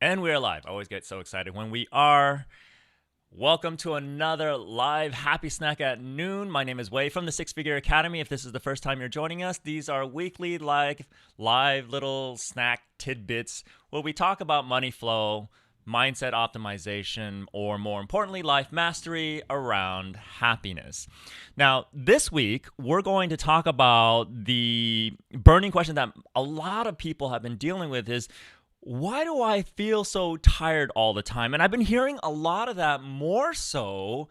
And we're live. I always get so excited when we are. Welcome to another live Happy Snack at Noon. My name is Wei from the Six Figure Academy. If this is the first time you're joining us, these are weekly live little snack tidbits where we talk about money flow, mindset optimization, or more importantly, life mastery around happiness. Now, this week, we're going to talk about the burning question that a lot of people have been dealing with is, why do I feel so tired all the time? And I've been hearing a lot of that more so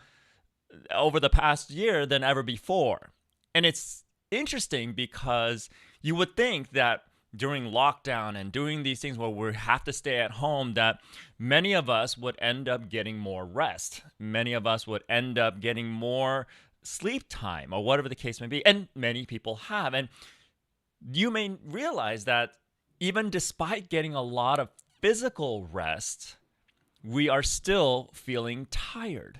over the past year than ever before. And it's interesting because you would think that during lockdown and doing these things where we have to stay at home, that many of us would end up getting more rest. Many of us would end up getting more sleep time or whatever the case may be. And many people have. And you may realize that even despite getting a lot of physical rest, we are still feeling tired.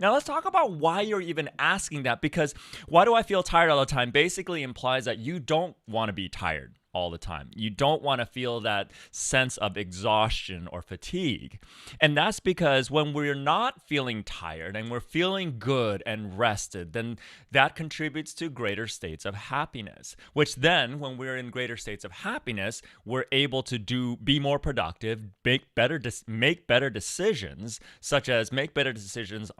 Now, let's talk about why you're even asking that, because why do I feel tired all the time basically implies that you don't want to be tired all the time. You don't want to feel that sense of exhaustion or fatigue. And that's because when we're not feeling tired and we're feeling good and rested, then that contributes to greater states of happiness, which then when we're in greater states of happiness, we're able to be more productive, make better decisions, such as make better decisions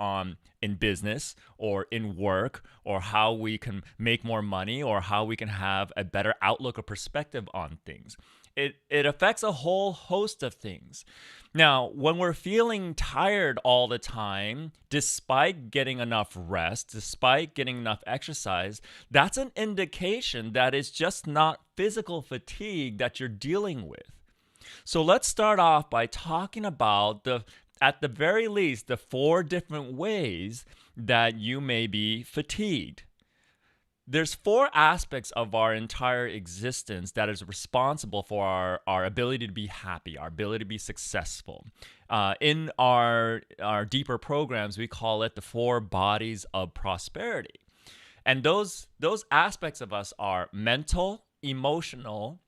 in business or in work, or how we can make more money, or how we can have a better outlook or perspective on things. It affects a whole host of things. Now, when we're feeling tired all the time, despite getting enough rest, despite getting enough exercise, that's an indication that it's just not physical fatigue that you're dealing with. So let's start off by talking about at the very least, the 4 different ways that you may be fatigued. There's 4 aspects of our entire existence that is responsible for our ability to be happy, our ability to be successful. In our deeper programs, we call it the 4 bodies of prosperity. And those aspects of us are mental, emotional,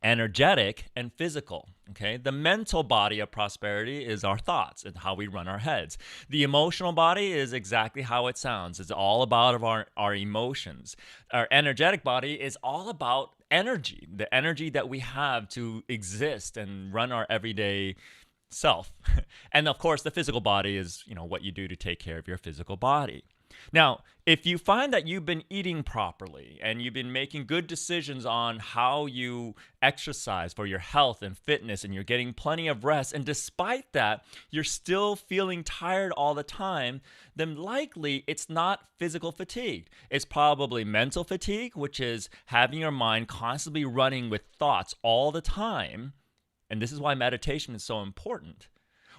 energetic, and physical. Okay, the mental body of prosperity is our thoughts and how we run our heads. The emotional body is exactly how it sounds. It's all about our emotions. Our energetic body is all about energy, the energy that we have to exist and run our everyday self. And of course, the physical body is, what you do to take care of your physical body. Now, if you find that you've been eating properly and you've been making good decisions on how you exercise for your health and fitness, and you're getting plenty of rest, and despite that, you're still feeling tired all the time, then likely it's not physical fatigue. It's probably mental fatigue, which is having your mind constantly running with thoughts all the time. And this is why meditation is so important.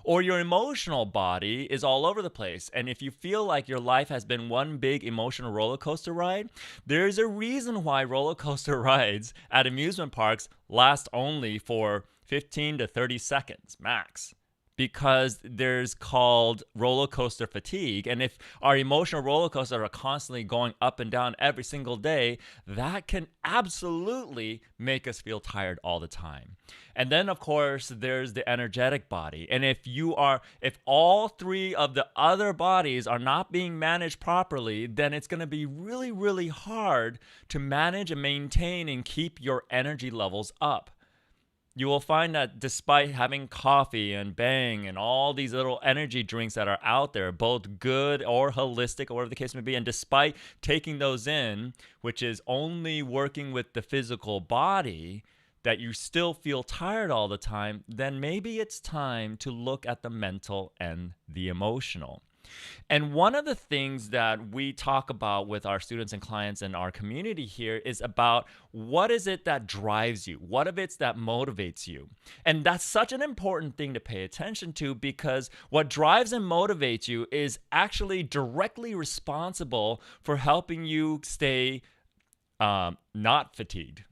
Or your emotional body is all over the place. And if you feel like your life has been one big emotional roller coaster ride, there's a reason why roller coaster rides at amusement parks last only for 15 to 30 seconds max. Because there's called roller coaster fatigue. And if our emotional roller coasters are constantly going up and down every single day, that can absolutely make us feel tired all the time. And then, of course, there's the energetic body. And if all 3 of the other bodies are not being managed properly, then it's going to be really, really hard to manage and maintain and keep your energy levels up. You will find that despite having coffee and Bang and all these little energy drinks that are out there, both good or holistic or whatever the case may be, and despite taking those in, which is only working with the physical body, that you still feel tired all the time, then maybe it's time to look at the mental and the emotional. And one of the things that we talk about with our students and clients in our community here is about what is it that drives you? What of it's that motivates you? And that's such an important thing to pay attention to, because what drives and motivates you is actually directly responsible for helping you stay not fatigued.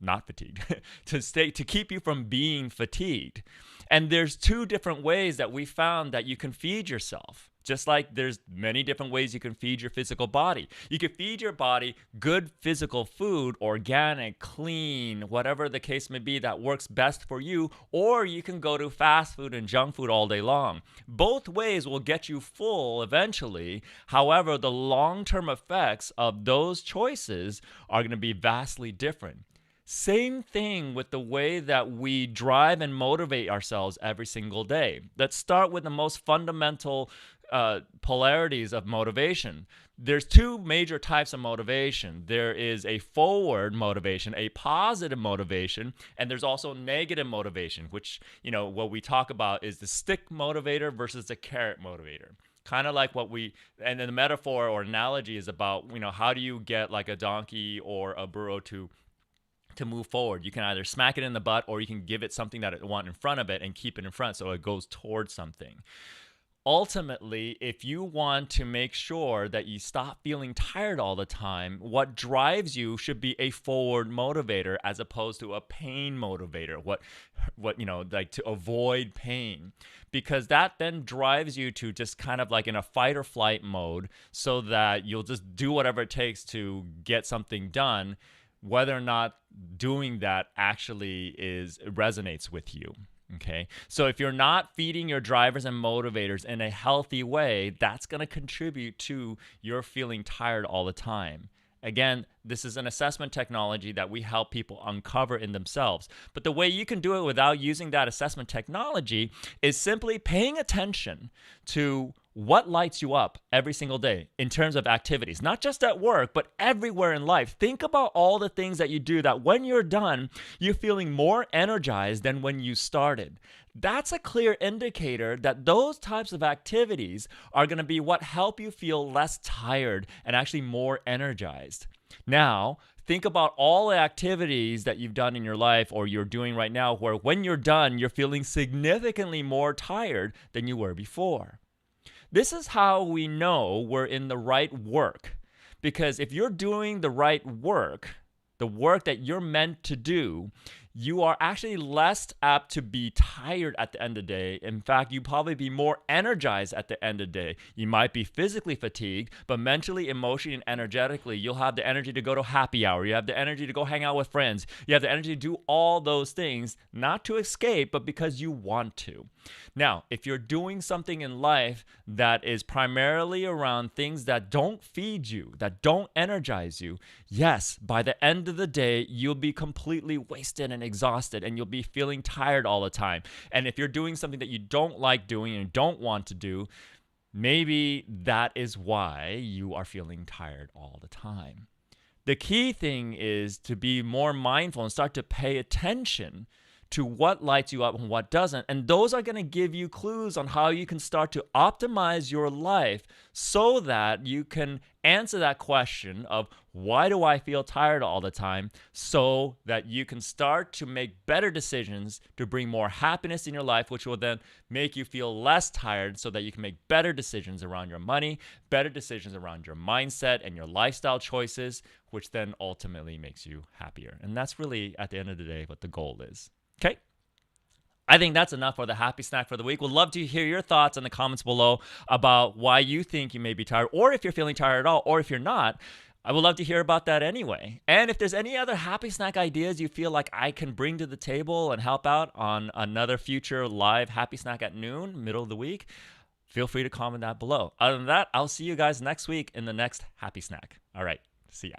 Not fatigued, to keep you from being fatigued. And there's 2 different ways that we found that you can feed yourself. Just like there's many different ways you can feed your physical body. You can feed your body good physical food, organic, clean, whatever the case may be that works best for you, or you can go to fast food and junk food all day long. Both ways will get you full eventually. However, the long-term effects of those choices are going to be vastly different. Same thing with the way that we drive and motivate ourselves every single day. Let's start with the most fundamental polarities of motivation. There's two major types of motivation. There is a forward motivation, a positive motivation, and there's also negative motivation, which, what we talk about is the stick motivator versus the carrot motivator. Kind of like and then the metaphor or analogy is about, how do you get like a donkey or a burro to move forward? You can either smack it in the butt or you can give it something that it wants in front of it and keep it in front so it goes towards something. Ultimately, if you want to make sure that you stop feeling tired all the time, what drives you should be a forward motivator as opposed to a pain motivator. What like to avoid pain, because that then drives you to just kind of like in a fight or flight mode so that you'll just do whatever it takes to get something done, whether or not doing that actually resonates with you. Okay, so if you're not feeding your drivers and motivators in a healthy way, that's going to contribute to your feeling tired all the time. Again, this is an assessment technology that we help people uncover in themselves. But the way you can do it without using that assessment technology is simply paying attention to what lights you up every single day in terms of activities, not just at work, but everywhere in life. Think about all the things that you do that when you're done, you're feeling more energized than when you started. That's a clear indicator that those types of activities are going to be what help you feel less tired and actually more energized. Now, think about all the activities that you've done in your life or you're doing right now where when you're done, you're feeling significantly more tired than you were before. This is how we know we're in the right work. Because if you're doing the right work, the work that you're meant to do, you are actually less apt to be tired at the end of the day. In fact, you probably be more energized at the end of the day. You might be physically fatigued, but mentally, emotionally, and energetically, you'll have the energy to go to happy hour. You have the energy to go hang out with friends. You have the energy to do all those things, not to escape, but because you want to. Now, if you're doing something in life that is primarily around things that don't feed you, that don't energize you, yes, by the end of the day, you'll be completely wasted and exhausted and you'll be feeling tired all the time. And if you're doing something that you don't like doing and don't want to do, maybe that is why you are feeling tired all the time. The key thing is to be more mindful and start to pay attention to what lights you up and what doesn't. And those are going to give you clues on how you can start to optimize your life so that you can answer that question of why do I feel tired all the time, so that you can start to make better decisions to bring more happiness in your life, which will then make you feel less tired so that you can make better decisions around your money, better decisions around your mindset and your lifestyle choices, which then ultimately makes you happier. And that's really, at the end of the day, what the goal is. Okay, I think that's enough for the happy snack for the week. Would love to hear your thoughts in the comments below about why you think you may be tired, or if you're feeling tired at all, or if you're not. I would love to hear about that anyway. And if there's any other happy snack ideas you feel like I can bring to the table and help out on another future live happy snack at noon, middle of the week, feel free to comment that below. Other than that, I'll see you guys next week in the next happy snack. All right, see ya.